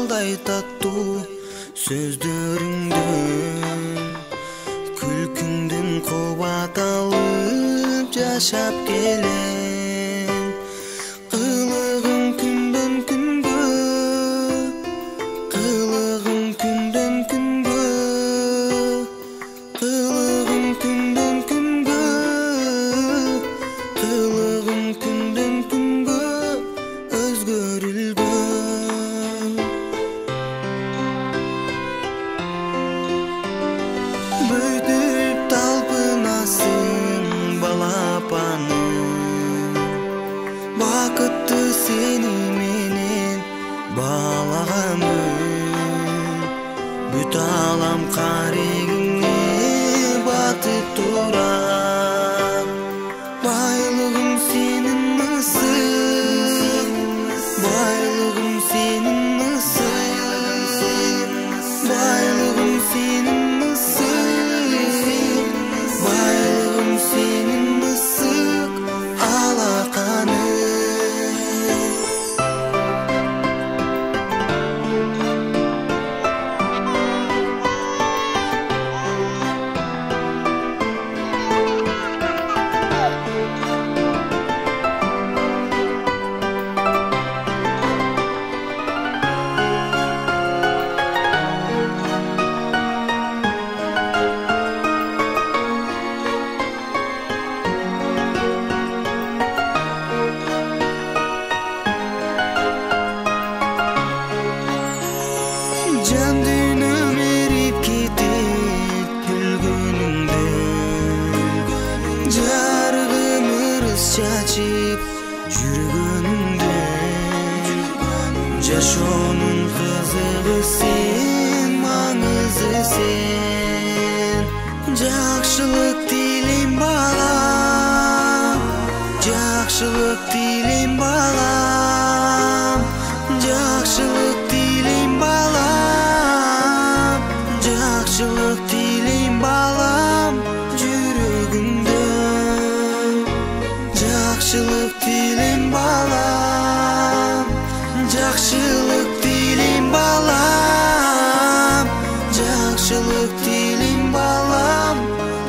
балдай таттуу сөздөрүңдөн күлкүңдүн кубат алып жашап келем. Кылыгың күндөн күнгө, кылыгың күндөн күнгө, кылыгың күндөн күнгө, кылыгың күндөн күнгө өзгөрүлгөн. Бүйтүп талпынасың балапаным, бакытты сени менен баалагамын. Бүт алам карегиңе батып турат. Байлыгым сенин ысык, байлыгым сенин ысык, байлыгым сенин ысык, байлыгым сенин ысык алаканың. Жан дүйнөм эрип кетет күлгөнүңдө, жарыгым ырыс чачып жүргөнүңдө. Жашоонун кызыгы сен, маңызы сен. Жакшылык тилейм балам, жакшылык тилейм балам, жакшылык тилейм балам, жакшылык тилейм балам жүрөгүңдө. Жакшылык тилейм балам, жакшылык тилейм балам, жакшылык тилейм балам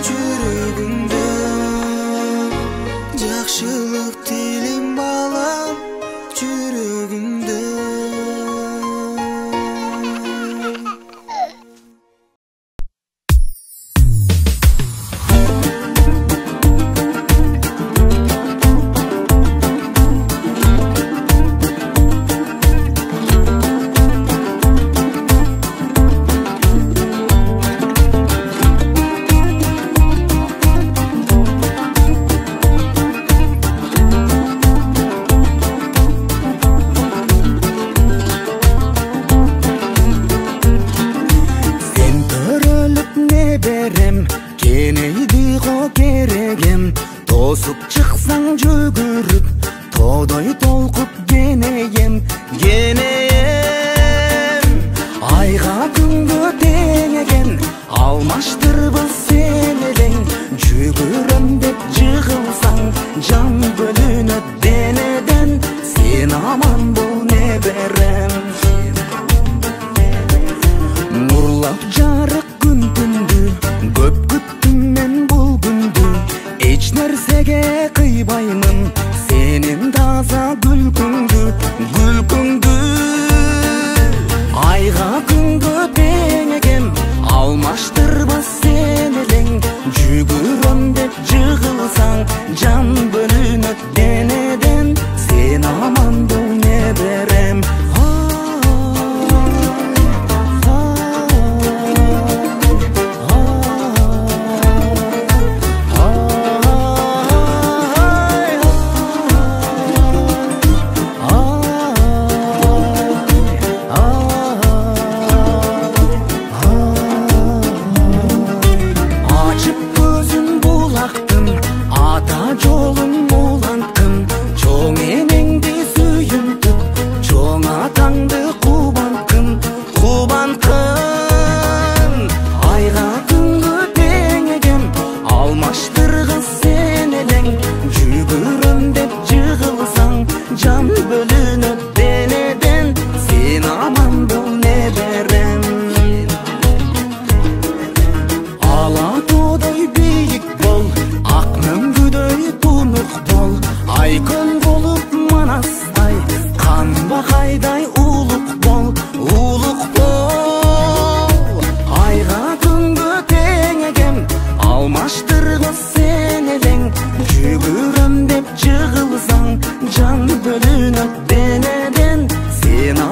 жүрөгүңдө. Жакшылык тилейм балам жүрөгүңдө.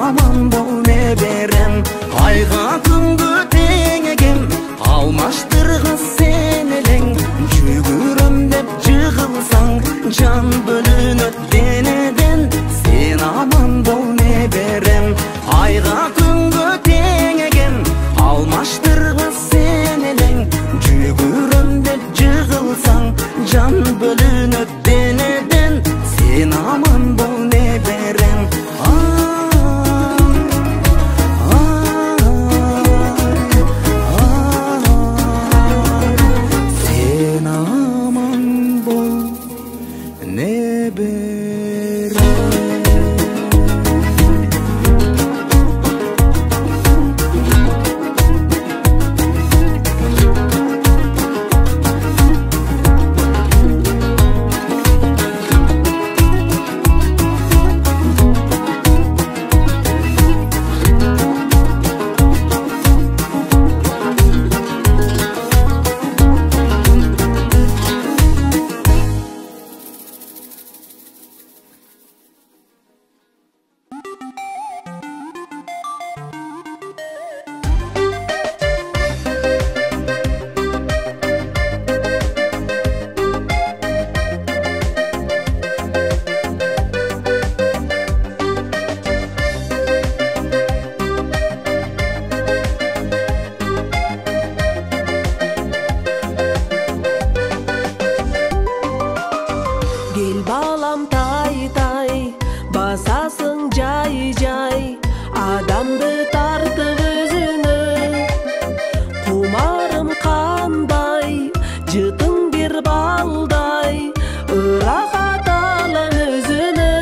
аман бол неберем. Айга күнгө тең экем, алмаштыргыс сен элең. Жүгүрөм деп жыгылсаң, жан бөлүнөт денеден. Сен аман бол неберем. Айга күнгө тең экем, алмаштыргыс сен элең. Жүгүрөм деп жыгылсаң, жан бөлүнөт денеден. Сен аман бол неберем. Сен аман бол неберем. Gel balam tay tay, basasың jay jay, adamды тартып өзүнө. Кумарым кандай, жытың бир балдай, ырахат алам өзүнө.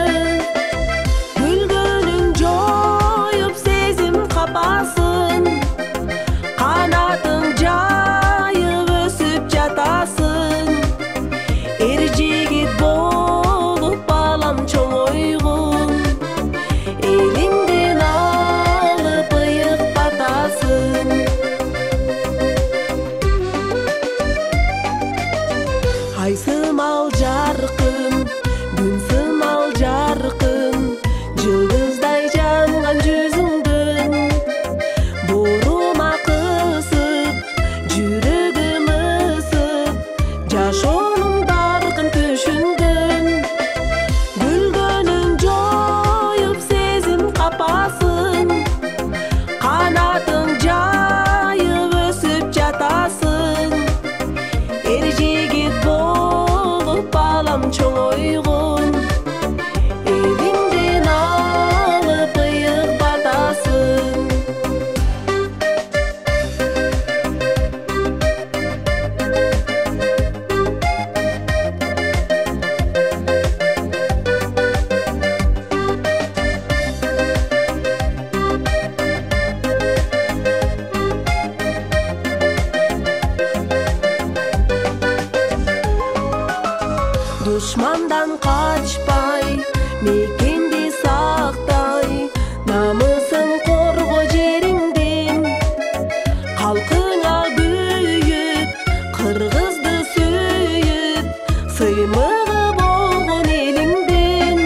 Күлгөнүң жоюп сезим капасын, канатың жайып өсүп жатасың. Эр жигит болуп балам чоңойгун, элиңден алып ыйык батасың. Ай сымал жаркын, күн сымал жаркын, жылдыздай жанган жүзүңдөн. Бурума кысып, жүрөгүм ысып, жашоонун даркын түшүндүм. Күлгөнүң жоюп сезим капасын, канатың жайып өсүп жатасың. Эр жигит болуп балам чоңойгун, элиңден алып ыйык батасың. Душмандан качпай, мекенди сактай, намысын корго жериңден. Калкыңа күйүп, кыргызды сүйүп, сыймыгы болгон элиңден.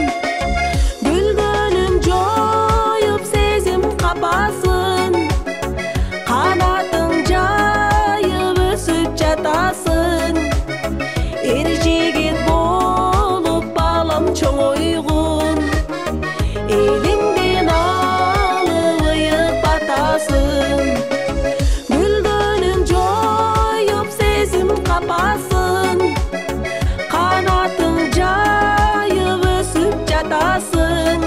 Күлгөнүң жоюп сезим капасын, канатың жайып өсүп жатасың. Эр жигит болуп балам чоңойгун, элиңден алып ыйык батасың. Күлгөнүң жоюп сезим капасын, канатың жайып өсүп жатасың.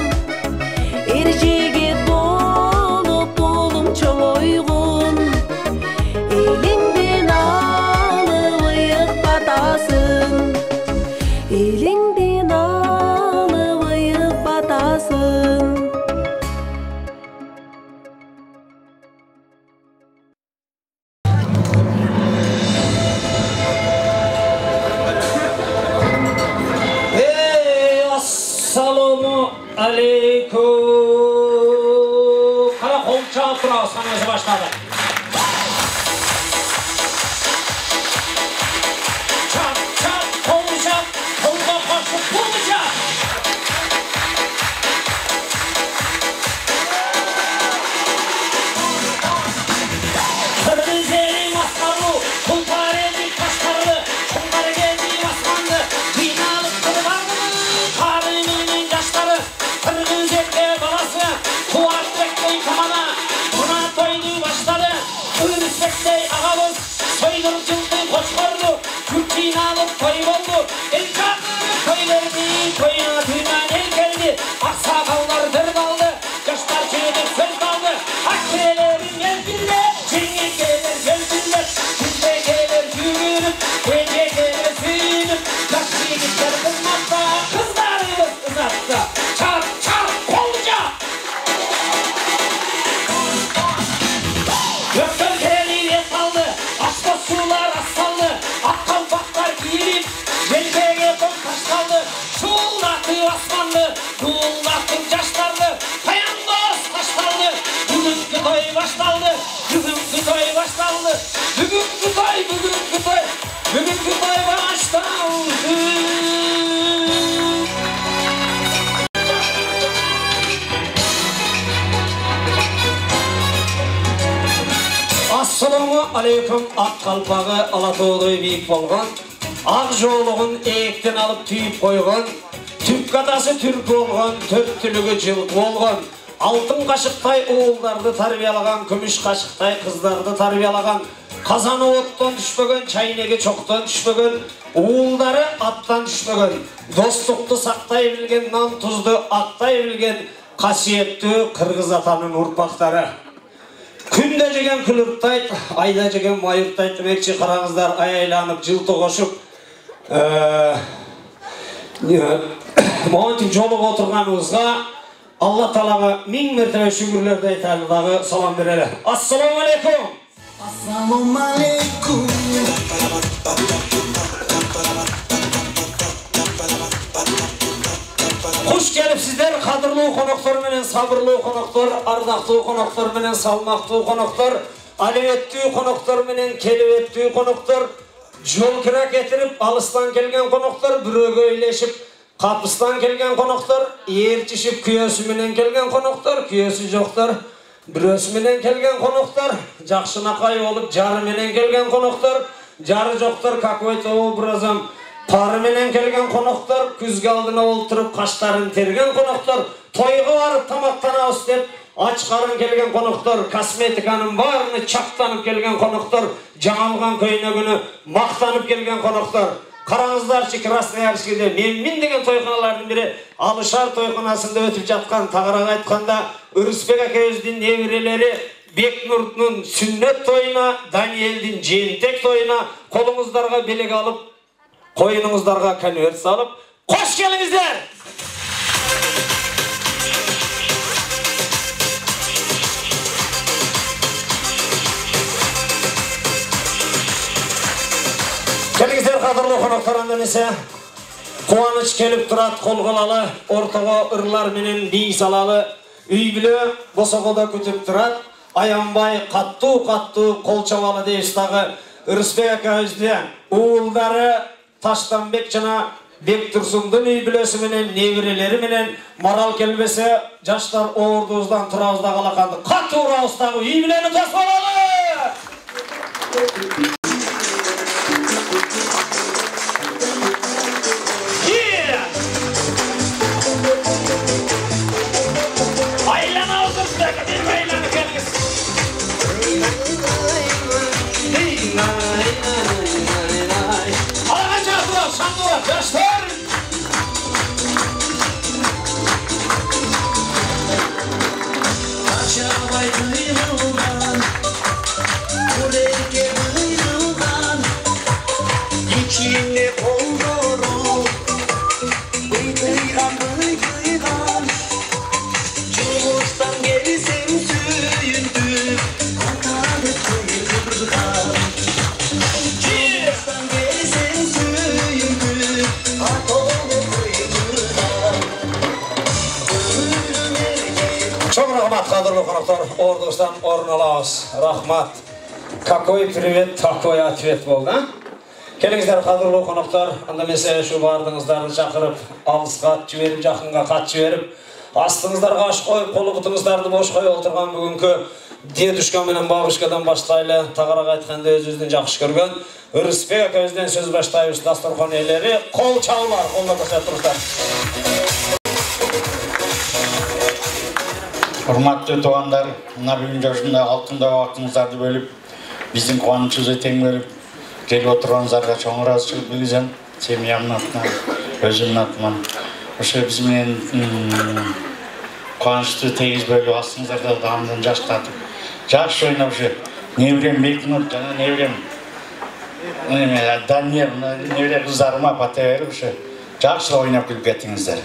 Эр жигит болуп улум чоңойгун, элиңден алып ыйык батасың. Элиңден алып ыйык батасың. Assalomu alaykum. Qara qo'l chop turasiz, hammasi boshladi. Chop, chop, qo'lni chop, qo'lga qo'shib qo'lni chop. Aydır жылдың қошқарды Күп жиналып той болды El жақын тойларды Тойына түймән el келді Ақсақалдар бір қалды Жаштар жүйедіп сөз қалды Ақселерін елпілді Жеңекелер желпілді Күздекелер жүгіріп Кенжекелер сүйініп Жас жігіттер қызматта Қыздарымыз ұзатты Чап қолжа Өктен керелі ет қалды Ашпа сулар ассалды Аққалпақтар киіліп Желбеге қон ташталды Шуылдаты асманды Дуылдаттың жаштарды Таянбас ташталды Бүгінгі той башталды Бүгінгі той башталды Бүгінгі той башталды Ассаламу алейкум ақ қалпағы алатаудай биік болған ақ жолығын ектен алып түйіп қойған түп қатасы түрк болған төрт түлігі жылқы болған алтын қашықтай уылдарды тарбиялаған күміш қашықтай қыздарды тарбиялаған қазаны оттан түшпеген чайнеге чоқтан түшпеген уылдары аттан түшпеген достықты сақтай білген нан тұзды ақтай білген қасиетті қырғыз атаның ұрпақтары Күнде жеген күлірттайт, айда жеген майырттайт демекші қараңыздар айланып жылты қошып Муантик жолып отырғаныңызға Алла Талаға мың мәртебе шүкірлерді айтардағы салам берелі. Ассаламу алейкум! Ассаламу алейкум! Құш келіпсіздер, қадырлы қонақтар менен сабырлы қонақтар, ардақты қонақтар менен салмақты қонақтар, әлеветті қонақтар менен келеветті қонақтар, жол кіра кетіріп, алыстан келген қонақтар, бүрөге үйлешіп, қапыстан келген қонақтар, ертішіп күйесі менен келген қонақтар, күйесі жоқтар, бүрөсі менен келген қонақтар, жақшынақай олып, жары менен келген қонақтар, жары жоқтар, какой-то образом, пары менен келген қонақтар, күзгі алдына олтырып қаштарын терген қонақтар, тойға барып тамақтанамыз деп ач қарын келген қонақтар, косметиканың барыны чақтанып келген қонақтар, жаңалған көйнегіні мақтанып келген қонақтар. Қараңыздаршы Красноярскіде мен деген тойханалардың бірі Алышар тойханасында өтіп жатқан тағырақ айтқанда Үрісбек әкеміздің невірелері Бекнұрдың сүннет тойына, Даниэлдің жентек тойына қолыңыздарға белек алып қойыныңыздарға конверт салып, қош келіңіздер! Келіңіздер қадырлы қонақтар әндемесе, қуаныш келіп тұрат қолғалалы, ортаға ұрлар менен бей салалы, үй білі босағыда күтіп тұрат, аянбай қатты қолчавалы дейістағы Үрісбек әкемізде уылдары Таштанбек жана Бектұрсындың үй білесі менен, невірелері менен, марал келбесе, жаштар ордуыздан тұрауызда қалақанды. Қатты ұрауыздағы үй білені тоспалалы! Айлана отырсыздар, бір айланы келіңіз. Жаштар! Ашабай бұйрылған, көреге бұйрылған, икіне қолдыру, бұйдыйған, жоғыстан келсем сүйінді, атады құйырған. Жоғыстан келсем сүйінді, Çok rahmat kadırlı konuklar, ordustan orun alağız. Rahmat. Какой привет, такой ответ болды. Келіңіздер kadırlı konuklar, анда mesele şu bardыңыздарды шақырып, алысқа жіберіп, жақынға қат жіберіп, астыңыздарға аш қойып, қолы бұтыңыздарды бош қойып отырған бүгінгі дедушка менен бабушкадан баштайлы, тағарақ айтқанда өзіңіздің жақсы көрген Үрісбек әкемізден сөз баштайбыз, дастархан иелері, қол чаулар, қолдап тұрыңыздар. Hurmatlı tuğanlar, mына бүгін жошында алтында вақытыңыздарды бөліп, біздің қуанышымызды тең бөліп, келіп отырғаныңыздарға чоң ыраазычылык билдирем. Семьямдын атынан, өзүмдүн атыман. Ошо биз менен кубанычтуу тийгизбөйгө астыңыздарда даамдан жаштатып, жакшы ойноп ушу неберем Бекнур жана неберем Даниэл, небере кыздарыма бата берип ушу жакшы ойноп келип кеттиңиздер.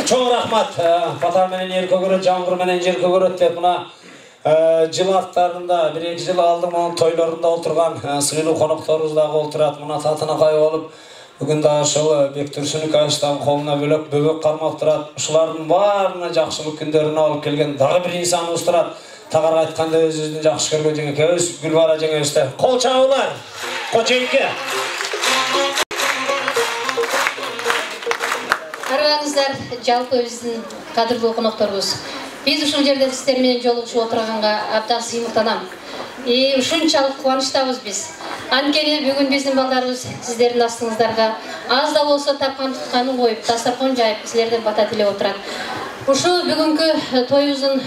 Чоң рахмат. Бата менен эрке көрөт, жамгыр менен жерке көрөт деп мына жыл аттарында, 1-2 жыл алдым onun тойлорунда отурган сыйлуу конокторубуз дагы отурат. Мына татына кай болуп, бүгүн да ошол Бектурсунук Айштан колуна бөлөк бөбөк кармап турат. Ушулардын баарына жакшылык күндөрүнө алып келген дагы бир инсаныбыз турат. Тагар айтканда өзүбүздүн жакшы көргөн жеңекебиз Гүлбара жеңебизде. Кол чабуулар. Кожейке. Аргаңыздар жалпы биздин кадырлуу конокторубуз. Биз ушул жерде сиздер менен жолугушуп отурганга абдан сыймыктанам. Ушунчалык кубанычтабыз биз. Анткени бүгүн биздин балдарыбыз сиздердин астыңыздарга аз да болсо тапкан тутканын коюп, дастаркан жайып, силерден бата тилеп отурат. Ушу бүгүнкү тоюбуздун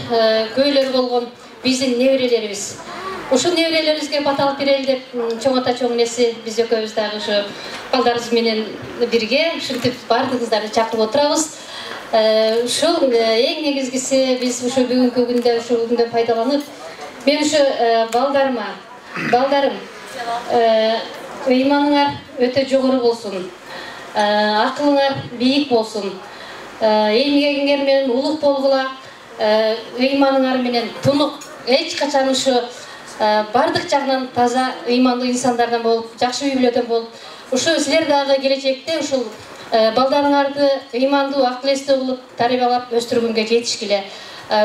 көйлөрү болгон биздин неберелерибиз. Ушул неберелерибизге бата алып берели деп чоң ата чоң энеси биз экөөбүз дагы ушу балдарыбыз менен бирге ушинтип баардыгыңыздарды чакырып отурабыз. Ушул эң негизгиси биз ушу бүгүнкү күндө ушул күндөн пайдаланып, мен ушу балдарым, ыйманыңар өтө жогору болсун, акылыңар бийик болсун, эмгегиңер менен улук болгула, ыйманыңар менен тунук, эч качан ушу бардык жагынан таза ыймандуу инсандардан болуп, жакшы үй бүлөдөн болуп, ушу силер дагы келечекте ушул балдарыңарды ыймандуу, акыл эстүү кылып, тарбиялап өстүргөнгө жетишкиле.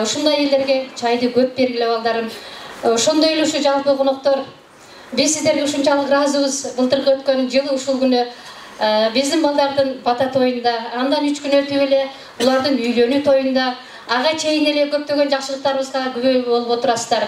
Ушундай элдерге чайды көп бергиле балдарым. Ошондой эле ушу жалпы коноктор, биз сиздерге ушунчалык ыраазыбыз. Былтыркы өткөн жылы ушул күнү биздин балдардын бата тоюнда, андан 3 күн өтүп эле улардын үйлөнүү тоюнда ага чейин эле көптөгөн жакшылыктарыбызга күбө болуп отурасыздар.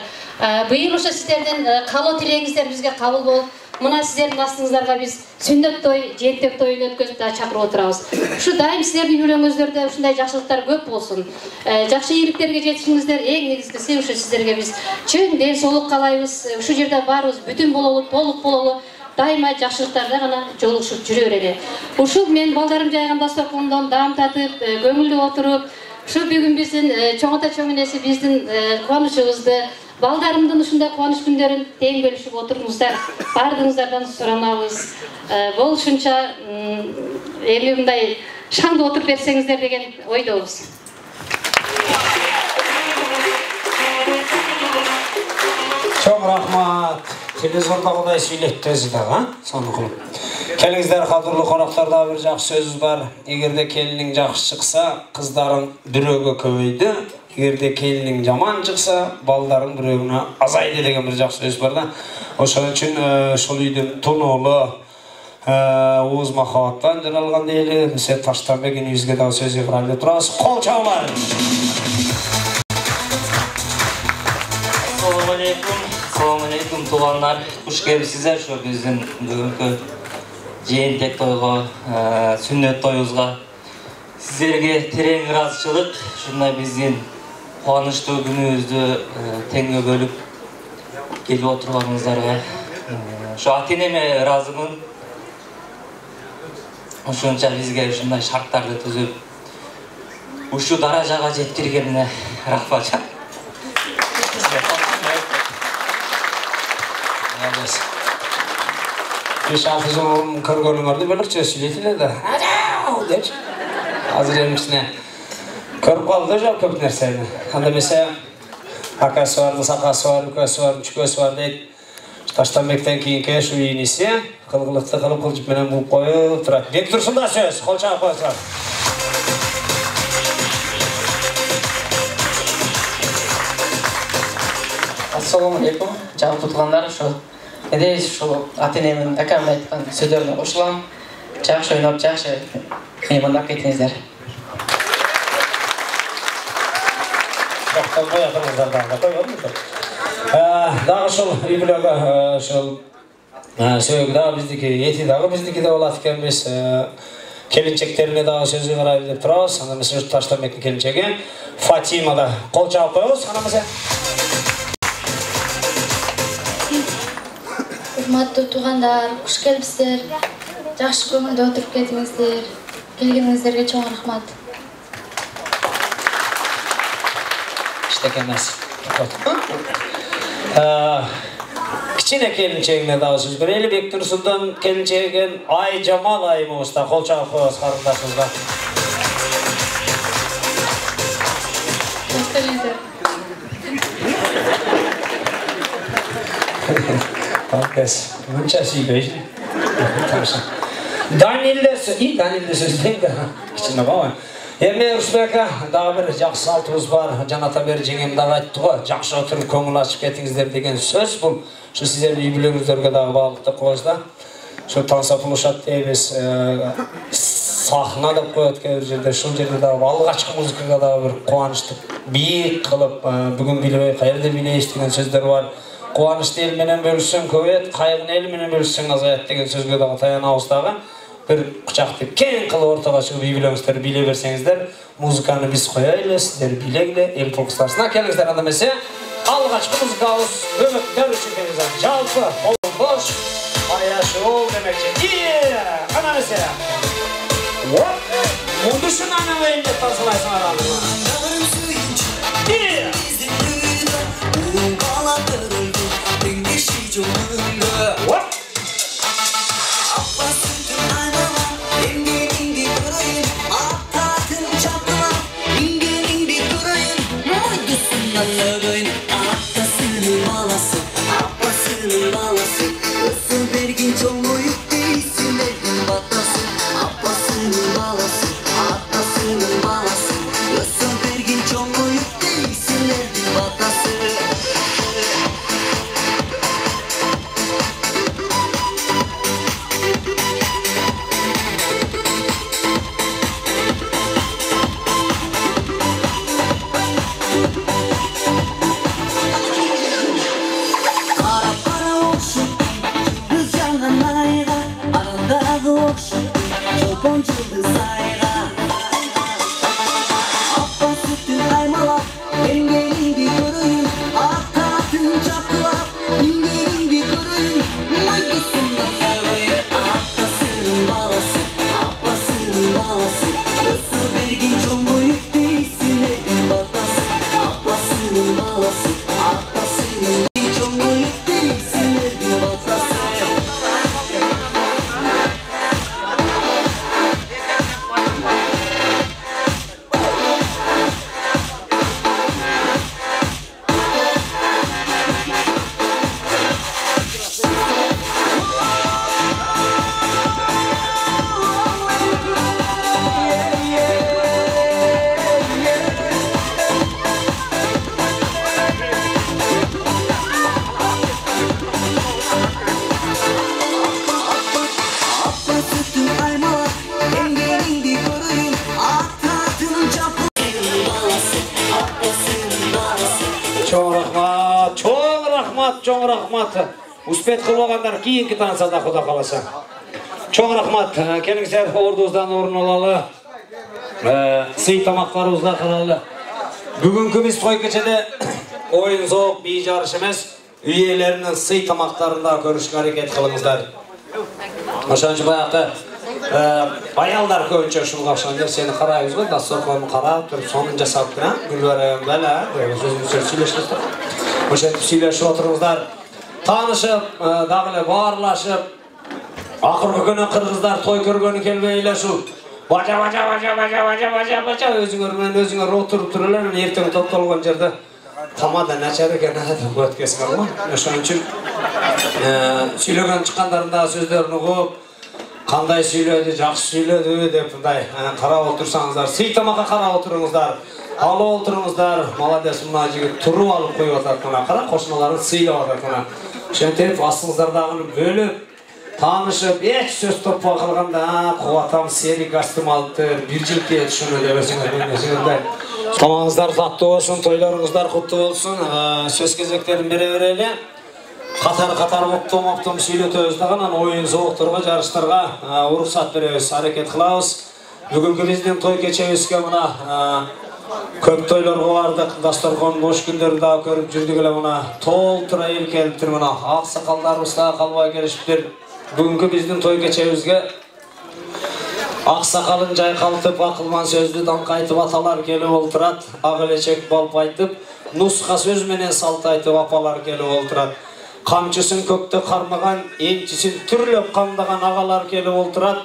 Быйыл ошо сиздердин каалоо тилегиңиздер бизге кабыл болуп, мына сиздердин астыңыздарга биз сүннөт той, жээктек тоюн өткөзүп чакырып отурабыз. Ушу дайым сиздердин үйлөрүңүздөрдө ушундай жакшылыктар көп болсун. Жакшы ийгиликтерге жетишиңиздер, эң негизгиси ушу сиздерге биз чын ден соолук каалайбыз. Ушу жерде баарыбыз бүтүн бололу, толук бололу, дайыма жакшылыктарда гана жолугушуп жүрө берели. Ушул мен балдарым жайган дастаркондон даам татып, көңүлдүү отуруп, ушу бүгүн биздин чоң ата чоң энеси биздин кубанычыбызды, балдарымдын ушундай кубаныч күндөрүн тең бөлүшүп отуруңуздар. Бардыгыңыздардан суранабыз. Болушунча эми мындай шаңды отуруп берсеңиздер деген ойдобуз. Чоң рахмат. Телевизорда кудай сүйлөттү өзү дагы, сону кылып. Келиңиздер, кадырлуу коноктор, да бир жакшы сөзүбүз бар. Эгерде келиниң жакшы чыкса, кыздарың бирөөгө көбөйдү. Эгерде келиниң жаман чыкса, балдарың бирөөгүнө азайды деген бир жакшы сөз бар да. Ошон үчүн ошол үйдүн тонолу, ооз махабаттан жаралган дейли. Биз Таштанбек энебизге дагы сөз кыралы деп турабыз. Кол чабуулар. Assalamu alaikum tuğanlar. Hoş gelipsizler şu bizim bugünkü жээнтек тойго, сүннөт тоюбузга. Сиздерге терең ыраазычылык, ушундай биздин кубанычтуу күнүбүздү теңге бөлүп келип отурганыңыздарга. Ошо ата-энеме ыраазымын. Ошонча бизге ушундай шарттарды түзүп, ушу даражага жеткиргенине рахмат. Беш афизм көргөнүңөрдү бөлөкчө сүйлөйт да. Ажау депчи. Азыр эмисине көрүп калды жок көп нерсени. Анда эмесе акасы бар, сакасы бар, үкөсү бар, чүкөсү бар дейт. Таштанбектен кийинки ушу ийниси кылгылыкты кылып кылжып менен булуп коюп турат. Бектурсун да сөз, кол чаап коюңуздар. Assalamu alaikum. Жалпы тугандар, ошо Эдейс ушул ата-энемдин акамдын айткан сөздөрүнө кошулам. Жакшы ойноп, жакшы меймандап кетиңиздер. Дагы ушул үй бүлөгө ушул сөөгү дагы биздики, эти дагы биздики деп болот экенбиз. Келинчектерине дагы сөз кырайлы деп турабыз. Анда эмесе Таштанбектин келинчеги Фатима да кол чаап коебуз. Анда эмесе урматтуу туугандар, куш келипсиздер. Жакшы көңүлдө отуруп кетиңиздер. Келгениңиздерге чоң рахмат. İşte kendisi. Kichine kelinchegine da söz bereli Bektursundan kelinchegen Ay Jamal ayımızda kol çalıp koyuz karındaşımızda. Arkadaş, bunca şey değil. Daniel'de söz değil de. İçinde var mı? Eме Ушбека дагы бир жакшы салтыбыз бар. Жаната бери жеңем дагы айтты го, жакшы отуруп көңүл ачып кетиңиздер деген сөз бул. Ушу сиздердин үй-бүлөңүздөргө дагы багыттап коебуз да. Ушу тансапылышат дейбиз, сахна деп коет кээ бир жерде. Ушул жерде дагы алгачкы музыкага дагы бир кубанычтуу бийик кылып, бүгүн билбей каерде билейбиз деген сөздөр бар. Кубанычты эл менен бөлүшсөң көбөйөт, кайгыны эл менен бөлүшсөң азаят деген сөзгө дагы таянабыз дагы. Bir kucakты кең кылып ортага чыгып үй-бүлөңүздөрдү биле берсеңиздер, музыканы биз коелу, сиздер билегиле, эл полкустарына келиңиздер. Анда эмесе, алгачкы музыкабыз көмөктөр үчүн келиңиздер. Жалпы бош аяшуу демекчи. Кана эмесе. Мундушун ана вейне тасылайсың аралыгына. Чоң рахмат. Успет кылбагандар кийинки тансада Кудай кааласа. Чоң рахмат. Келиңиздер ордубуздан орун алалы. Сый тамактарыбызды кылалы. Бүгүнкү биз той кечеде оюн зоок бий жарыш эмес, үй ээлеринин сый тамактарын да көрүшкө аракет кылыңыздар. Ошон үчүн баягы аялдар көбүнчө ушуга окшогон нерсени карайбыз го, дасторконду карап туруп, сонун жасап туруп, Гүлбарам бала, сөзүңүздөрдү сүйлөшөсүздөр. Ошентип сүйлөшүп отуруңуздар, таанышып, дагы эле баарлашып, акыркы күнү кыргыздар той көргөнү келбей эле ушул бажа өзүңөр менен өзүңөр отуруп туруп эле эртең топтолгон жерде тамада начар экен деп өткөзсүңөр го. Ошон үчүн сүйлөгөн чыккандардын да сөздөрүн угуп, кандай сүйлөдү, жакшы сүйлөдү деп мындай карап отурсаңыздар, сый тамакка карап отуруңуздар. Алып отуруңуздар, молодец, мына жигит туруп алып коюп атат мына, кара кошуналарын сыйлап атат мына. Ошентип астыңыздардагыны бөлүп, таанышып, эч сөз топпой калганда, кубатам сери костюм алыптыр, бир жыл кийет ушуну деп берсеңер. Тамагыңыздар таттуу болсун, тойлоруңуздар куттуу болсун. Сөз кезектерин бере берели. Катар моптом сүйлөтөбүз дагы, анан оюн зоокторго, жарыштарга уруксат беребиз, аракет кылабыз. Бүгүнкү биздин той кечебизге мына Көп тойлорго бардык, дасторкон бош күндөрдү да көрүп жүрдүк эле мына. Толтура эл келиптир мына. Ак сакалдарыбыз да калбай келишиптир. Бүгүнкү биздин той кечебизге ак сакалын жайкалтып, акылман сөздү даңкайтып аталар келип олтурат. Ак элечек балп айтып, нуска сөз менен салт айтып апалар келип олтурат. Камчысын көктө кармаган, энчисин түрлөп камдаган агалар келип олтурат.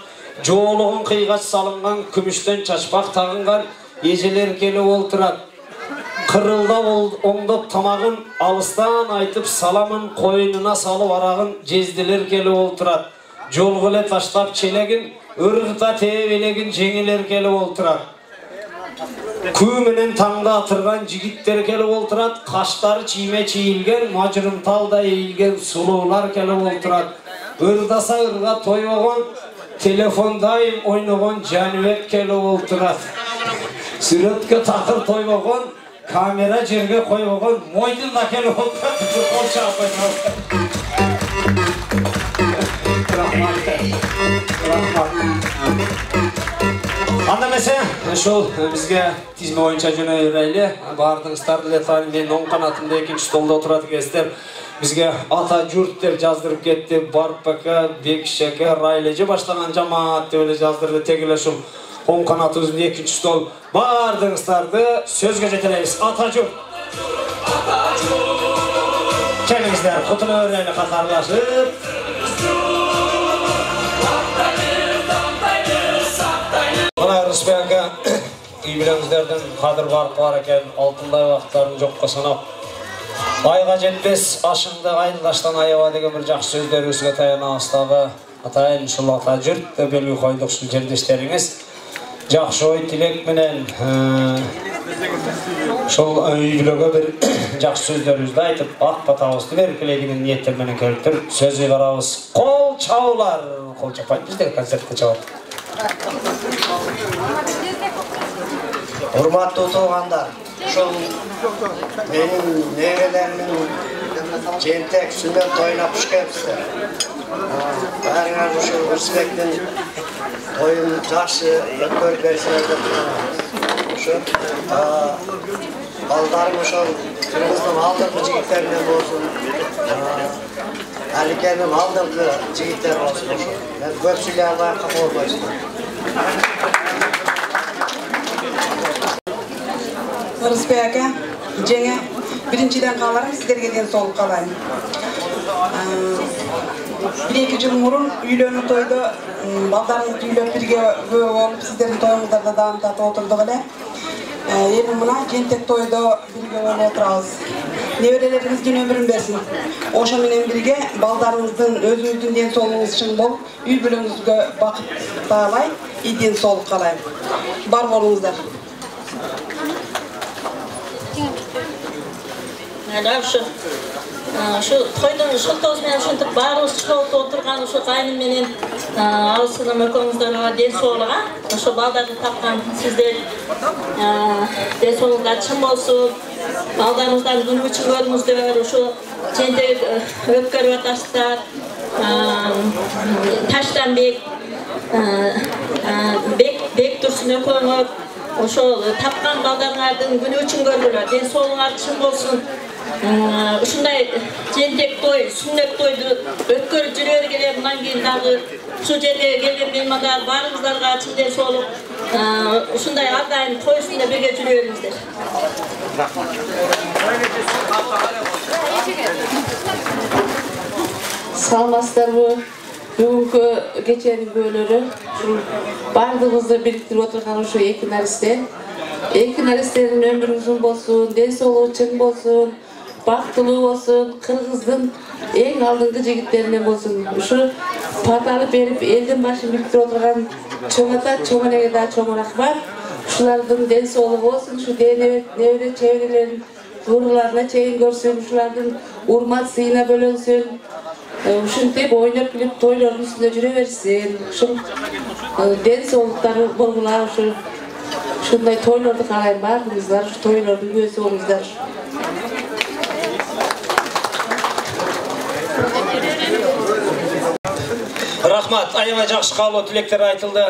Жоолугун кыйгач салынган, күмүштөн чачпак тагынган ежелер келип олтурат. Кырылдап оңдоп тамагын алыстан айтып саламын, койнуна салып арагын жездилер келип олтурат. Жолго эле таштап челегин, ыргыта тээп элегин жеңилер келип олтурат. Күү менен таңда атырган жигиттер келип олтурат. Каштары чийме чийилген, мажырым талда ийилген сулуулар келип олтурат. Ырдаса ырга тойбогон, телефон дайым ойногон Жаныбек келип олтурат. Сүрөткө такыр тойбогон, камера жерге койбогон Мойдун да келип олтурат. Кол чаап Анда эмесе, ошол бизге тизме боюнча жөнөй берели. Баардыгыңыздарды эле тааныйм, мен оң канатымда экинчи столдо отурат экенсиздер. Бизге ата журт деп жаздырып кетти. Барпака, Бекшеке, Райлежи баштаган жамаат деп эле жаздырды. Теги эле ушул оң канатыбыздын экинчи стол. Баардыгыңыздарды сөзгө жетелейбиз. Ата журт. Келиңиздер, кутуна берели катарлашып. Мына Рысбекке үй билеңиздердин кадыр барып бар экен, алтындай убактарын жокко санап. Айга жетпес ашыңды айылдаштан аяба деген бир жакшы сөздөрүбүзгө таянабыз дагы. Атайын ушул ата журт деп белги койдук ушул жердештериңиз. Жакшы ой тилек менен ушул үй бүлөгө бир жакшы сөздөрүбүздү айтып, ак батабызды берип келегенин ниеттер менен келиптир. Сөз ыйгарабыз. Кол чабуулар. Кол чапайт биздер концертте чабат. Урматтуу туугандар, ушул менин небелеримдин жентек сүннөт тоюна куш келипсиздер. Баарыңар ушул Рысбектин тоюн жакшы өткөрүп берсеңер деп турабыз. Ошо балдарым ошол кыргыздын алдыңкы жигиттеринен болсун, Аликенин алдыңкы жигиттер болсун ошо. Мен көп сүйлөй албай капа болбойсуздар. Рысбек ака, жеңе биринчиден кааларым сиздерге ден соолук каалайм. 1-2 жыл мурун үйлөнүү тойдо балдарыңызды үйлөп бирге күбө болуп сиздердин тоюңуздарда даам татып отурдук эле. Эми мына жентек тойдо бирге болуп отурабыз. Неберелериңизге өмүрүн берсин. Ошо менен бирге балдарыңыздын өзүңүздүн ден соолугуңуз чың болуп, үй бүлөңүзгө бакыт таалай, ден соолук каалайм. Бар болуңуздар. Şu toydun şıltağız menен uşintiп баарыбыз чыгып отурган ушу кайным менен абысыным экөөңүздөргө ден соолуга, ошо балдарды тапкан сиздер ден соолугуңуздар чың болсун, балдарыңыздан күнү үчүн көрүңүздөр, ушу жентек өткөрүп атасыздар, Таштанбек, Бек Турсун экөөңөр ошол тапкан балдарыңардын күнү үчүн көргүлөр, ден соолугуңар чың болсун. Ушундай жентек той, сүннөт тойду өткөрүп жүрө бергиле. Мындан кийин дагы ушул жерге келген меймандар баарыңыздарга чын ден соолук, ушундай ар дайым той үстүндө бирге жүрө бериңиздер. Саламатсыздарбы? Бүгүнкү кеченин күбөлөрү баардыгыбызды бириктирип отурган ушу эки наристер. Эки наристердин өмүрү узун болсун, ден соолугу чың болсун, бактылуу болсун, кыргыздын эң алдыңкы жигиттеринен болсун. Ушу паталып берип элдин башын бириктирип отурган чоң ата, чоң энеге да чоң рахмат. Ушулардын ден соолугу болсун, ушу небере чеберелерин туураларына чейин көрсүн, ушулардын урмат сыйына бөлөнсүн. Ушинтип ойноп билип тойлордун үстүндө жүрө берсин. Ушул ден соолуктары болгула, ушундай тойлорду каалайм баарыңыздар, ушу тойлордун күүсү болуңуздар. Рахмат, аябай жакшы каалоо тилектер айтылды.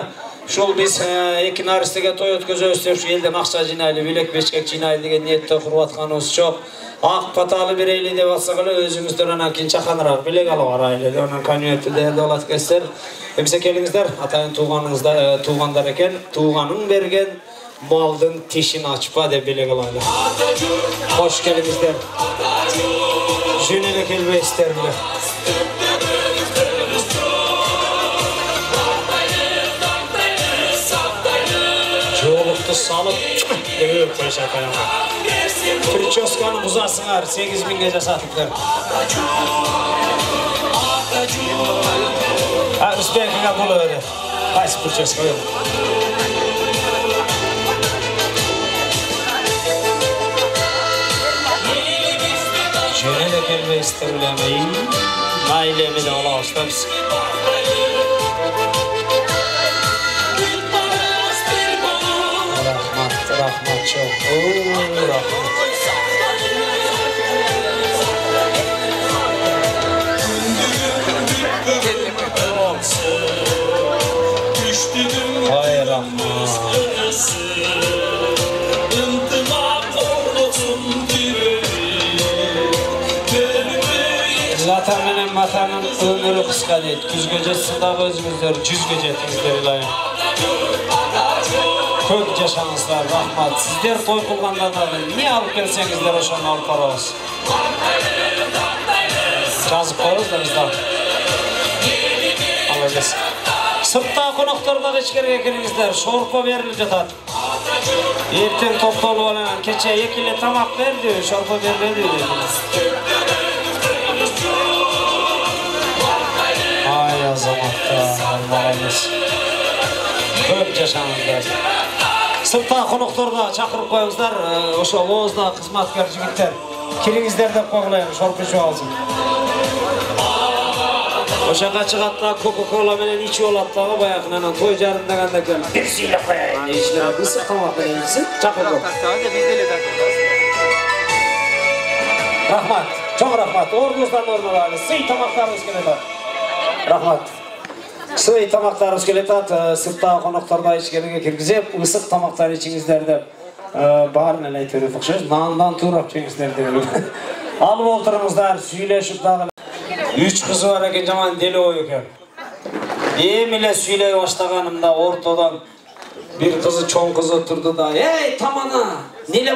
Ушул биз эки наристеге той өткөзөбүз деп элден акча жыйнайлы, билек бешкек жыйнайлы деген ниетте куруп атканыбыз жок. Ак паталы берейли деп атсак эле өзүңүздөр анан кийин чаканыраак билек алып барайлы деп анан конверти дээрлеп алат экенсиздер. Эмсе келиңиздер, атайын туугандар экен, тууганың берген малдын тишин ачпа деп билек алайлы. Кош келиңиздер. Жөн эле келбейсиздер беле. Жолукту салып, деп коюшат аянга. Прическаны бузасыңар, 8000ге жасатыптыр. Успехиңа боло берет. Кайсы прическа бер? Жөн эле келбейсиздер беле. Майлы менен алабыз да биз. Rahmat çok. Rahmat. Hay rahmat. Zaten benim matanın ömrü kısa değil. Güz gecesinde özümüzler, 100 gecetizler ilayım. Көп жашаңыздар, рахмат. Сіздер той кылгандардан не алып келсеңиздер, ошону алып барабыз. Жазып коюңуздар bizden. Алыңыз. Сыртта коноктор дагы ичкерге келиңиздер, шорпо берилип жатат. Эртең топтолуп алган, кече 2 эле тамак берди, шорпо бербеди. Ай азаматтар, молодец. Көп жашаңыздар. Сыртта конокторду чакырып коюңуздар, ошо оозда кызматкер жигиттер. Келиңиздер деп койгуlayын, шорпо ичип алсын. Ошага чыгат да Coca-Cola менен ичип алат дагы баягы анан той жарымдаганда кел. Бир сүйлөп коеюн дейишler. Ысык тамак менен ичсин, чакырып. Рахмат, чоң рахмат. Ордуңуздан орун алыңыз. Сый тамактарыбыз келет. Рахмат. Сый тамактарыбыз келет, сырттагы конокторду ичкерге киргизип, ысык тамактар ичиңиздер деп баарын эле айтып берет окшойбуз. Нандан туурап жеңиздер деп. Алып отуруңуздар, сүйлөшүп дагы. 3 кызы бар экен, жаман дели ой экен. Эми эле сүйлөй баштаганымда ортодон бир кызы, чоң кызы турду да, "Эй, тамана, неле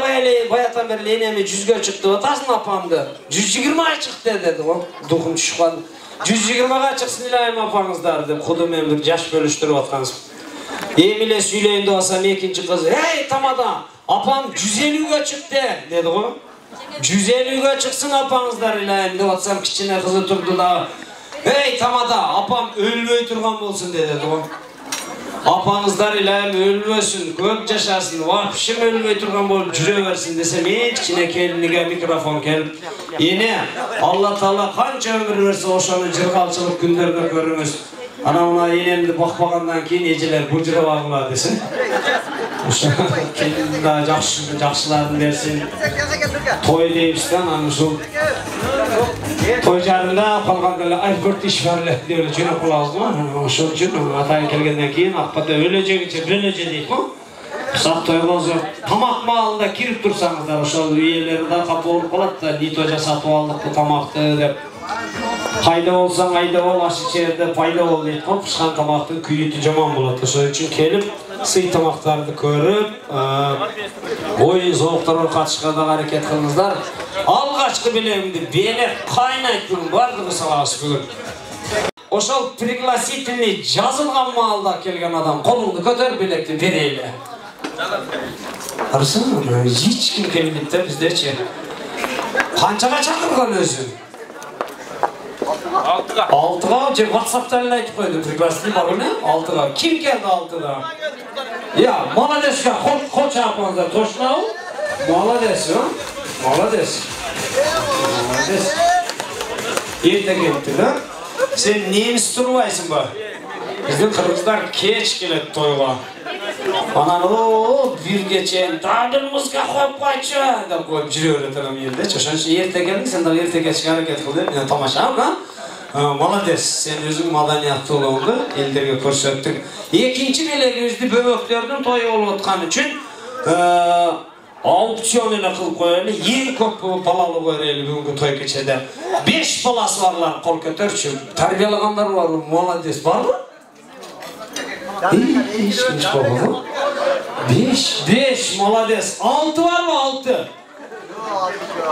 баятан бери энеми 100ге чыкты атасың апамды. 120га чыкты" деди. Духум түшкөн. 120га чыксын эле апаңыздар деп куду менен бир жаш бөлүштүрүп аткансыз. Эми эле сүйлөйүн деп атсам экинчи кыз, "Эй, тамада, апам 150ге чыкты" деди го. 150ге чыксын апаңыздар эле деп атсам кичине кызы турду да, "Эй, тамада, апам өлбөй турган болсун" деди го. Апаңыздар эле өлбөсүн, көп жашасын, вообще өлбөй турган болуп жүрө берсин десем, кичине келиниге микрофон келип, "Эне, Алла Таала канча өмүр берсе, ошону жыргалчылык күндөрдө көрүңүз. Анан мына энемди бакпагандан кийин эжелер бужурабагыла" десин. Ошо келин да жакшыларын берсин. Той дейбиз, анан ушул той жарында калганда эле айбырт иш бар эле деп эле жөнөп калабыз го. Ошол үчүн атайын келгенден кийин акпата өлөжегиче бир эле дейт го. Сак тойгозо тамак маалында кирип турсаңыздар, ошол үйлөр да капа болуп калат да, "Лито жасатып алдык бу тамакты" деп. Кайда болсаң айда бол, аш ичерде пайда бол дейт го. Пышкан тамактын күйүтү жаман болот. Ошол үчүн келип, сый тамактарды көрүп, оюн зоокторго катышка да аракет кылыңыздар. Алгачкы белемди белек кайнайт бүгүн бардыгы салабыз бүгүн. Ошол пригласительный жазылган маалда келген адам колуңду көтөр, белекти берейли. Арсың, эч ким келбейт да биздечи. Канчага чакырган өзү? 6га же WhatsApp'tan эле айтып койду, пригласительный бар эле 6га. Ким келди 6га? Я, молодец, хоч апаңыздар тоштабы? Молодец, молодец. Молодец. Эрте келипти да? Сен немис турбайсыңбы? Биздин кыргыздар кеч келет тойго. Анан бирге чейин дадырыбызга коюп койчу деп коюп жүрө берет анан элдечи. Ошон үчүн эрте келиң, сен дагы эрте келишке аракет кыл деп мен тамаша, Молодец, sen özüң madaniyatçılığыңды elderge көрсөттүң. Экинчи белегибизди бөбөктөрдүн тою болуп аткан үчүн аукцион эле кылып коелу. Эң көп балалы көрөлү бүгүнкү той кечеде. 5 баласы барлар кол көтөрчү. Тарбиялагандар барбы? Молодец, барбы? 5, молодец. 6 барбы? 6.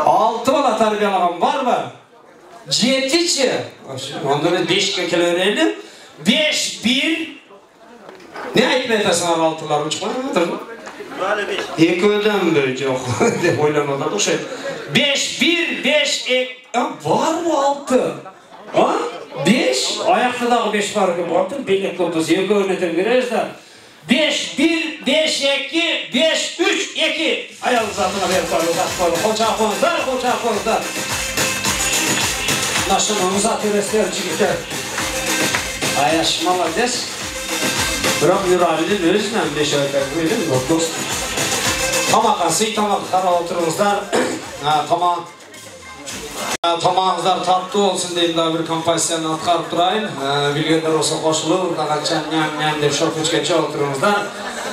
6 бала тарбиялаган барбы? 7-чи. Onda 5'e kelörelim. 5-1. Ne aytmay atasыңар алтылар учпайбы? Экөөдөн бө жок деп ойлонуп атат ошо. 5-1, 5-2. Барбы 6? 5, аякта дагы 5 бар экен. Батыр белек отуз экөөнө тең беребиз да. 5-1, 5-2, 5-3, 2. Аял затына берип коюңуздар. Колчак. Наши музыканттар жигиттер. Аяш молодец. Бирок Нуралидин өзүнөн 5 ай көрдүм, дос. Тамакка сый тамак карап отуруңуздар. Тамагыңыздар таттуу болсун дейм да бир композицияны аткарып турайын. Билгендер болсо кошулуп, канча ням деп шоп ичкенче отуруңуздар.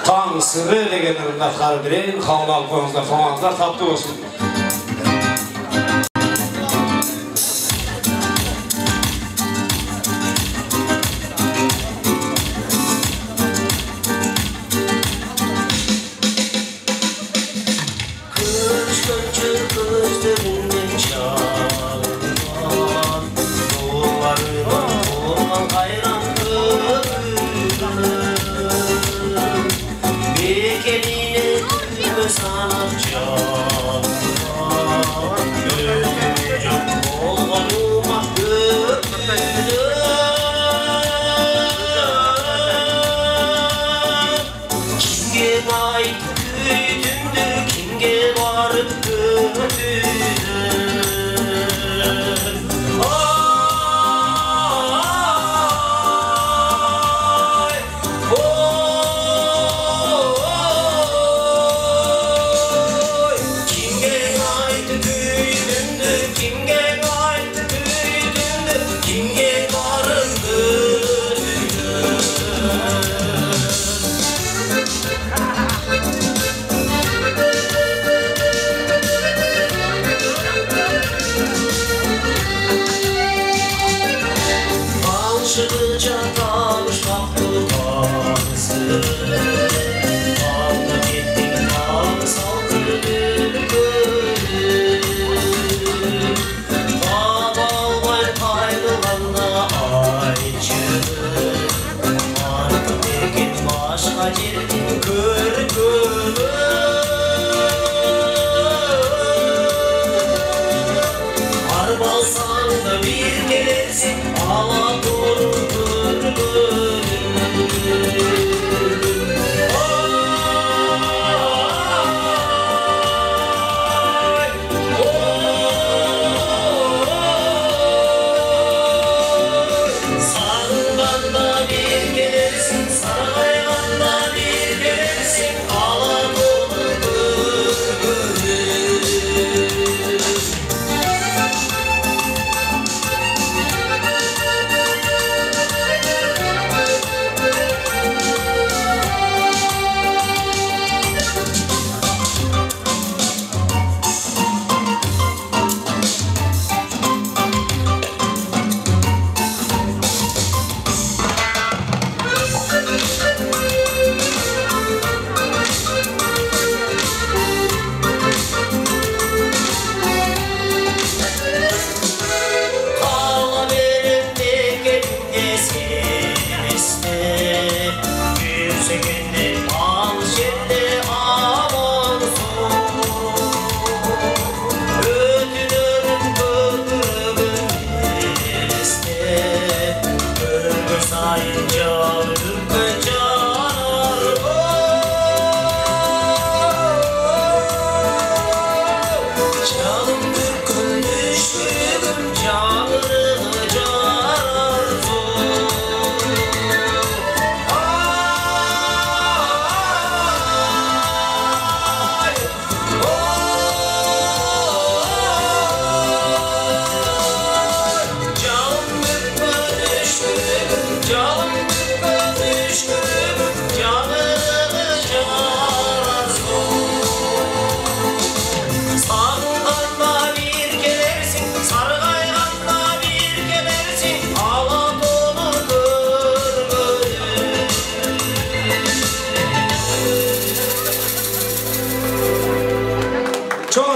Таң сыры дегенди аткарып берейин. Кабыл алып коюңуздар, тамагыңыздар таттуу болсун. Kimge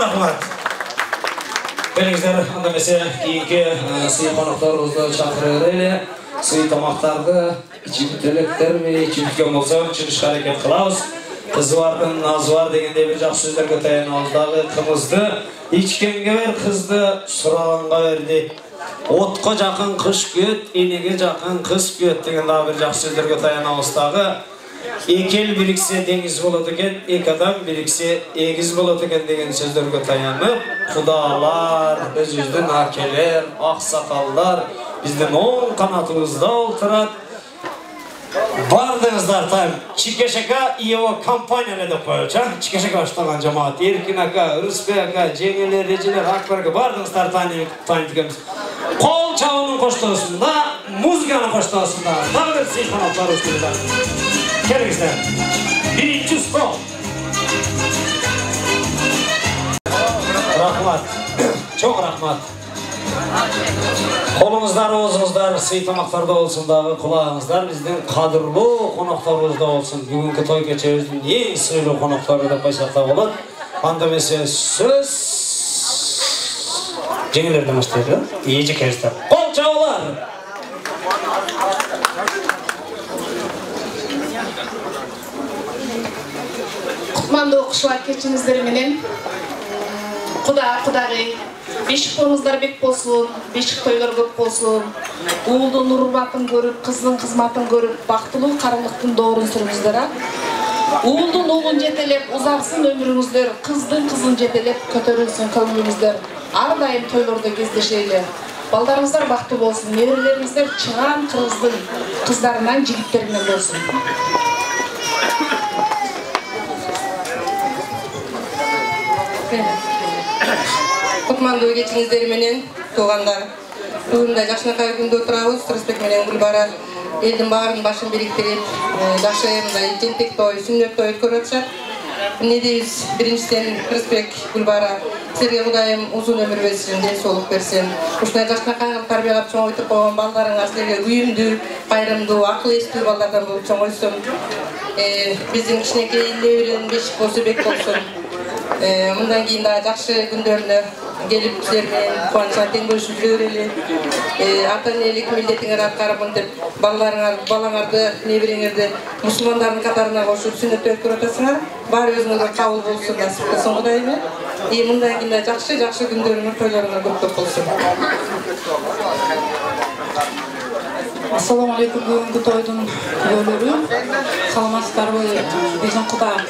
rahmat. Bilingizler, anda mesela keyingi sıyı konuklarımızda çakırırıyla sıyı tamaqtardı, içimlikler ve içimlikler olsa çıkış hareket kılavuz. Kız var, naz var degende bir жақсы сөздерге tayan ağızдағы kımızdı. İçkenge ver kızdı, sұрағанға verdi. Otqa жақын қыш көт, enege жақын қыс көт деген daha bir жақсы сөздерге tayan ağızдағы. Екі ел біріксе деңіз болады екен, екі адам біріксе егіз болады екен деген сөздерге таянып, құдалар, өзіміздің әкелер, ақсақалдар біздің оң қанатымызда отырады. Бардыңыздар тайм. Чикешека его компанияны деп қойылды. Чикешека баштаған жамаат, Еркин ака, Рыспек ака, жеңелер, режелер, Акбар ака, бардыңыздар танытып. Қол чабының қоштасында, музыканы қоштасында, тағы бір сый қанаттар өткізді. Келіңіздер. Birinci stol. Rahmat. Çok rahmat. Қолыңыздар, оғызыңыздар, сый тамақтарда olsunдағы құлағыңыздар біздің қадірлі қонақтарымызда olsun. Бүгінгі той кешеміздің ең сыйлы қонақтары деп байсақта болады. Анда mesela сөз жеңілерден бастайды. Ежі келістер. Қол чабалар. Құтманды оқушылар кешіңіздер менен Құдағи бешік тойыңыздар бек болсын, бешік тойлар көп болсын. Уылдың нұрбатын көріп, қыздың қызматын көріп, бақтылы қарылықтың doğrun сүріңіздер. Уылдың ұлын жетелеп, ұзарсын өміріңіздер, қыздың қызын жетелеп, көтерілсін көңіліңіздер. Ардайым тойларда кездешейлі. Балдарыңыздар бақты болсын, неврелеріңіздер чыған қырғыздың қыздарынан, жігіттерінен болсын. Құтманды кешіңіздер менен туғандар. Бүгінде жақшынақай күнде отырабыз, Рыспек менен Гүлбара елдің барын башын біріктіріп, жақшы мындай жентек той, сүннет той көріп жатыр. Не дейбіз, біріншіден Рыспек, Гүлбара, сіздерге Құдайым ұзын өмір берсін, денсаулық берсін. Ушындай жақшынақай тарбиялап чоң өйтіп қойған балдарыңа сіздерге үйімді, қайырымды, ақыл естүү балдардан болып чоң ойсын. Біздің кішінекей неврен бешік болсы бек болсын. Мұндан кейін да жақшы күндерді келіп сіздермен қуанышқа тең бөлісіп жүре берелі. Ата-енелік міндетіңер атқарымын деп балаңарды, невреңерді мұсылмандардың қатарына қосып сүннет той көріп отырсыңар. Бар өзіңізге қабыл болсын, насып болсын Құдайым. Мұндан кейін да жақшы күндеріңіз тойларыңа көп болсын. Ассалаумағалейкум, бүгінгі тойдың күйлері. Саламатсыздар ғой, біздің Құдағи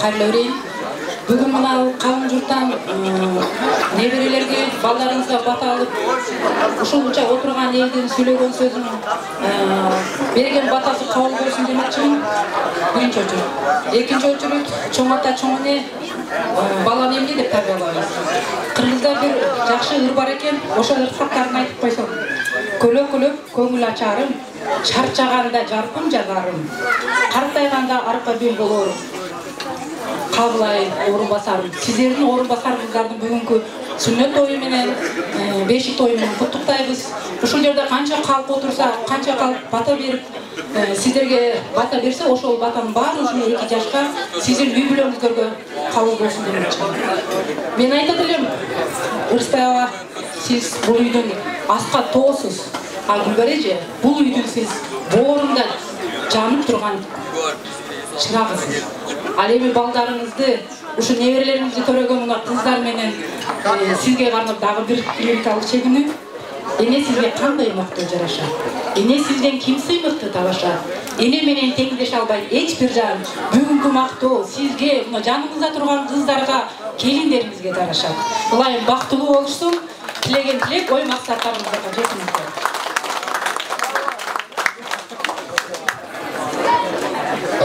қайырлы өрейін. Бүгін мынау қалың жұрттан неберелерге, балдарыңызға бата алып, ұшылғыча отырған елдің сөйлеген сөзін берген батасы қабыл болсын демекшімін. Бірінші очередь. Екінші очередь, чоң ата чоң ене баланы емге деп тарбиялаймыз. Қырғызда бір жақсы ыр бар екен, ошол хаттарын айтып қойсам. Көлөк-көлөк көңіл ачарым, шарчағанда жарқын жазарым, қартайғанда арқа бел болорым. Қабылай орынбасарым. Сіздердің орынбасарыңыздардың бүгінгі сүннет тойы менен, бешік тойы менен құттықтаймыз. Ушул жерде қанша халық отырса, қанша халық бата беріп, сіздерге бата берсе, ошол батаның барын ушул 2 жашқа сіздердің үй бүлөңүздөргө кабыл болсын демекчимин. Мен айтат элем, Рыспек ага, сиз бул үйдүн асқа тоосуз. Ал Гүлбара эже, бул үйдүн сиз боорунда жанып турган чырагысыз. Ал эми балдарыңызды, ушу неберелериңизди көрөгөн мына кыздар менен сизге карап дагы бир лирикалык чегинүү. Эне сизге кандай мактоо жараша? Эне сизден ким сыймыкты табаша? Эне менен теңдеше албайт эч бир жан. Бүгүнкү мактоо сизге, мына жаныңызда турган кыздарга, келиндериңизге жараша. Ылайым бактылуу болушсун, тилеген тилек, ой максаттарыңызга жетиңиздер.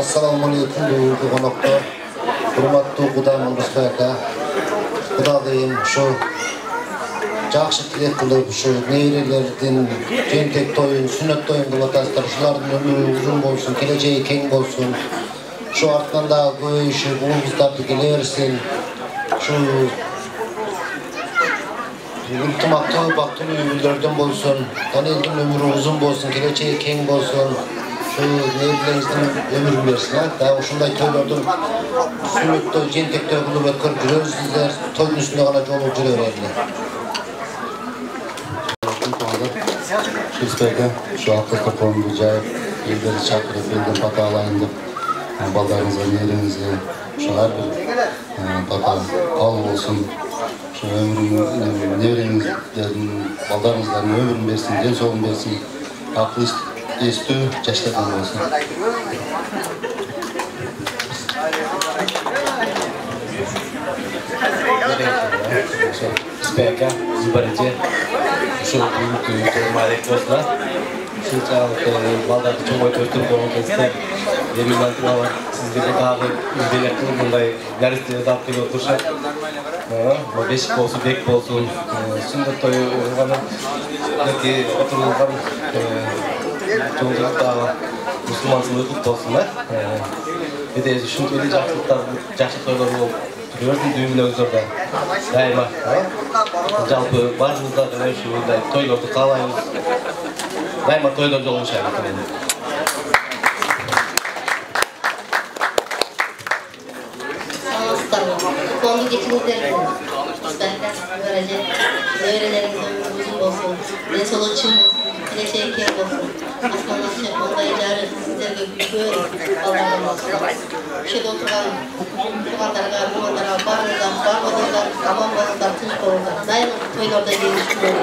Assalamualaikum бүгінгі қонақтар, құрметті Құдайым Рыспек ака. Құдағиым şu жақсы тілек қылып, şu неврелердің жентек тойын, сүннет тойын болып атасыздар. Шулардың өмірі ұзын болсын, келешегі кең болсын. Şu артынан да көп іші бұл қыздарды келе берсін. Şu ынтымақты, бақтылы үйлерден болсын. Елдің өмірі ұзын болсын, келешегі кең болсын. şu nevrilerinizden ömür versin. Daha uşunday toylardan sünnetli, jentekte kılıp ötkör жүрөбүз sizler. Toyun üstünde gana jolu жүрөberdiler. Şirspeke şu hafta konumu cayıp, elleri çakırıp, elden pata alayın dep, baldarınıza, nerenize, şu her bir pata kalın olsun. Şu ömrün, nevrenizlerin, baldarınızların ömrün versin, den soğun versin, aklı estü, yaşlardan olsun. Speka, Zibarice, şu büyük turmayı dostlar. Şu çağlık baldardı çok ötürüp onu kestik. Yemin altına var. Sizlere daha ülkeler kılımınday yarıştırı da aptıyla oturacak. Beşik olsun, bek olsun. Sünnet toyu olğanı ki oturulgan çoğunlukta Müslümansılığı kutlu olsunlar. Bir de şunu öyle жақсы toylar olup duruyorsun düğümle özürde. Daima. Жалпы барымızda şu toylarda kalayız. Daima toylar olmuş yani. Konu geçinizler isterken böylece nevreleriniz uzun olsun, ne solu çim olsun, ne şey kem olsun. Asmanlar çekmanda icarı sizlerge büyük Allah'ın olsun. Şeyde oturan kumandarlar, barmadırlar, aman bolunlar, tınç bolunlar. Daima toylarda geliştiriyor.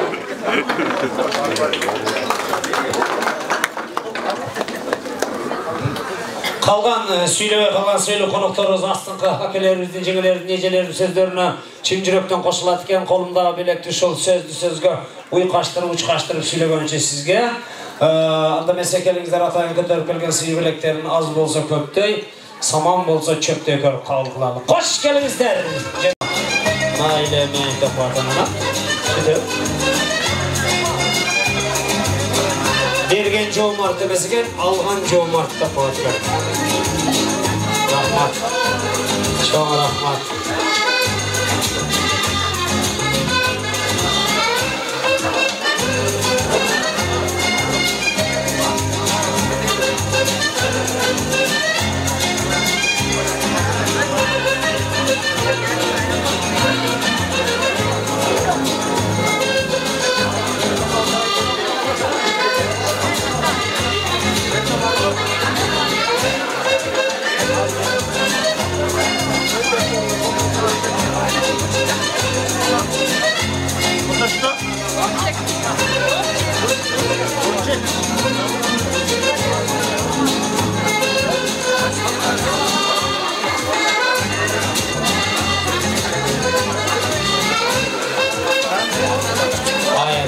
Қалған сөйлебей қалған сөйлеу қонақтарымыз астыңғы әкелеріміздің, жеңелеріміздің, ежелеріміздің сөздеріне шын жүректен қосылады екен. Қолымдағы білекті сол сөзді ұйқаштырып, ұшқаштырып сөйлегенше сізге. Анда месекеліңіздер атайын көтеріп келген сый білектерін аз болса көптей, саман болса чөптей көріп қабыл қыламын. Қош келіңіздер! Майле мен топатынына. Берген жомарт емес екен, алған жомарт та болады екен. Рахмат. Чоң рахмат.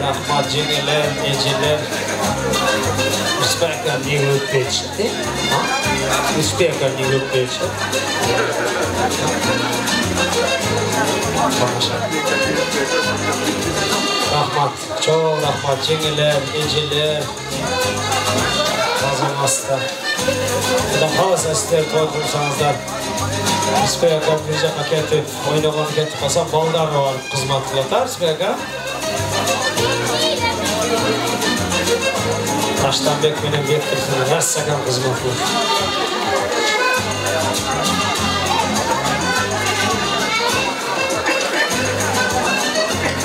Rahmat jengeler, eceler, Uspeker niye geçti? Uspeker niye geçti? Rahmat, çok rahmat jengeler, eceler, kazanmazda. Daha sizler toytursanızlar, Uspeker bize paketi, oynagan ketip kalsam balдар var, kızmatlılar, Uspeker. Taştanbek benim getirsin, her sakan kızmatlı.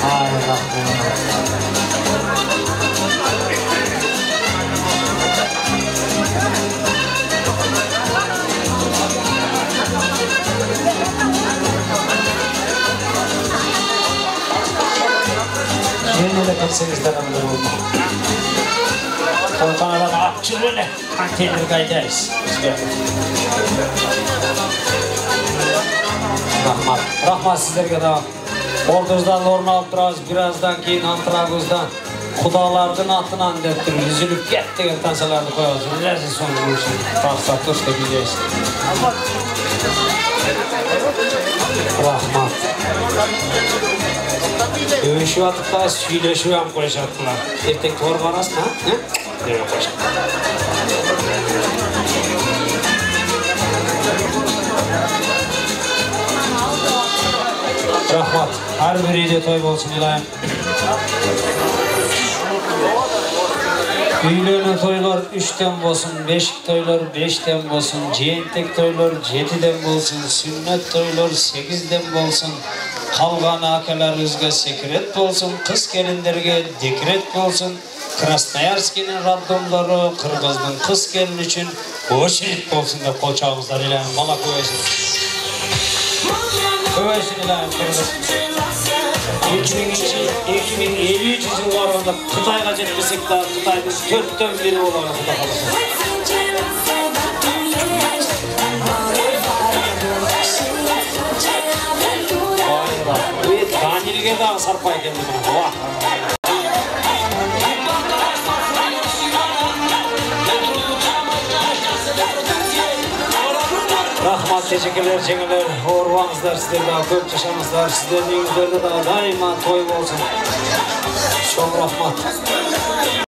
Ay Rahman. Yine de kırsanızdan anlarım. Kanalan akçılığıyla konteyner kaydayız. Rahmat. Rahmat sizlerge de orduzdan orna alıp durarız. Birazdan keyin antraguzdan Kudalardın atından deptir. Üzülüp get degen tansalarını koyarız. Rezil sonu bu için. Taksat dost da bileceğiz. Rahmat. Dövüşü atıp da söyleşi hem koyacaklar. Ertek tor varasın ha? Nereye koyacaklar? Rahmat. Her biri de toy olsun ilayim. Үйлөнü toylar 3'ten bolsun, beşik toylar 5'ten bolsun, jentek toylar 7'den bolsun, sünnet toylar 8'den bolsun, kalgan akalarımızga sekret bolsun, kız gelinlerge dekret bolsun, Krasnoyarskinin raddomları, Kırgızdın kız gelin için очередь bolsun dep koçağımızlar ile mala kövesin. Kövesin ile Kırgız. 2053 yıl var onda Kıtay'a jetmesek daha Kıtay'ın 4'ten biri olan Kıta kalırsa. Danil'e daha sarpay geldi bana. Rahmat, teşekkürler, cengiler. Orvanızlar, sizler daha köp yaşamızlar. Sizlerin yüzlerde daha daima toy olsun. Çok rahmat.